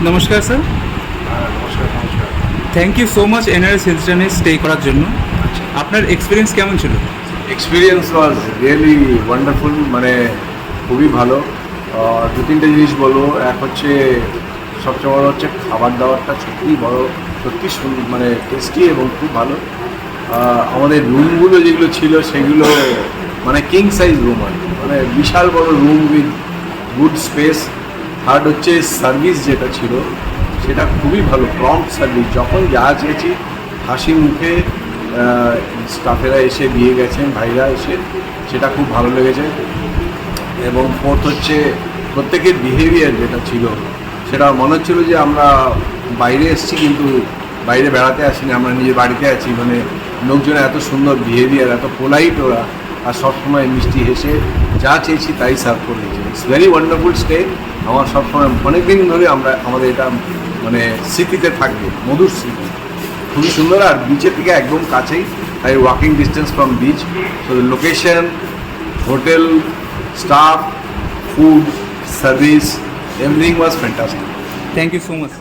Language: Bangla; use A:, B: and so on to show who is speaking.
A: নমস্কার স্যার।
B: নমস্কার।
A: Thank you so much NRS হিলস্টনে স্টে করার জন্য। আপনার এক্সপিরিয়েন্স কেমন ছিল?
B: এক্সপিরিয়েন্স ওয়াজ রিয়েলি ওয়ান্ডারফুল, মানে খুবই ভালো। দু তিনটে জিনিস বলবো। এক হচ্ছে সবচেয়ে বড় হচ্ছে খাবার দাবারটা সত্যি মানে টেস্টি এবং খুব ভালো। আমাদের রুমগুলো যেগুলো ছিল সেগুলো মানে কিং সাইজ রুম আর কি, মানে বিশাল বড় room with good space. Third হচ্ছে সার্ভিস যেটা ছিল সেটা খুবই ভালো, প্রম্পট সার্ভিস। যখন যা চেয়েছি হাসি মুখে স্টাফেরা এসে দিয়ে গেছেন, ভাইরা এসে, সেটা খুব ভালো লেগেছে। এবং ফোর্থ হচ্ছে প্রত্যেকের বিহেভিয়ার যেটা ছিল সেটা মনে হচ্ছিল যে আমরা বাইরে এসেছি কিন্তু বাইরে বেড়াতে আসিনি, আমরা নিজের বাড়িতে আছি। মানে লোকজনের এত সুন্দর বিহেভিয়ার, এত পোলাইট ওরা, আর সবসময় মিষ্টি হেসে যা চেয়েছি তাই সার্ভ করে দিয়েছে। It's very wonderful stay. আমার সবসময় অনেক দিন ধরে আমাদের এটা মানে স্মৃতিতে থাকবে, মধুর স্মৃতি। খুবই সুন্দর, আর বিচের থেকে একদম কাছেই, তাই walking distance from beach. So the location, hotel, staff, food, service, everything was fantastic.
A: Thank you so much.